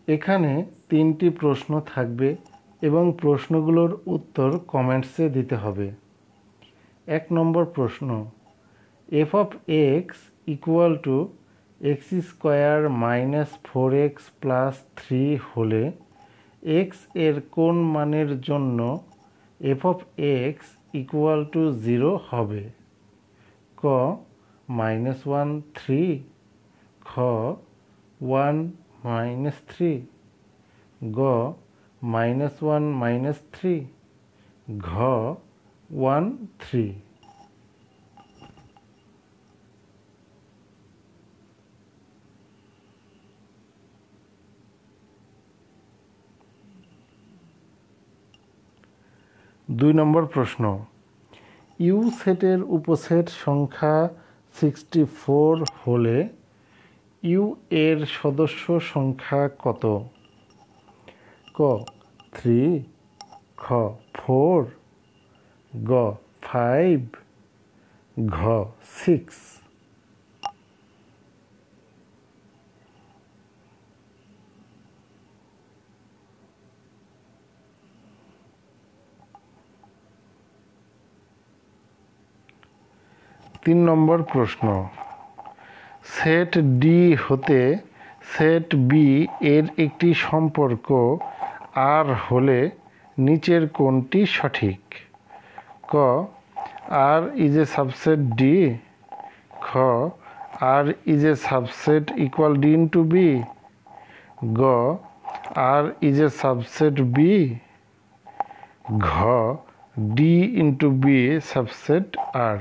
এখানে 3টি প্রশ্ন থাকবে এবং প্রশ্নগুলোর উত্তর কমেন্টসে দিতে হবে। 1 নম্বর প্রশ্ন, f of x equal to x square minus 4x plus 3 হলে x এর কোন মানের জন্য f of x equal to 0 হবে? ক -1 3, খ 1 -3, গ -1 -3, ঘ 1 3। দুই নম্বর প্রশ্ন, ইউ সেটের উপসেট সংখ্যা 64 হলে ইউ এর সদস্য সংখ্যা কত? ক 3, খ 4, গ 5, ঘ 6। 3 নম্বর প্রশ্ন, সেট ডি হতে সেট বি এর একটি সম্পর্ক আর হলে নিচের কোনটি সঠিক? ক R is a subset D, খ R is a subset equal D into B, গ R is a subset B, ঘ ডি ইন্টু বি সাবসেট আর।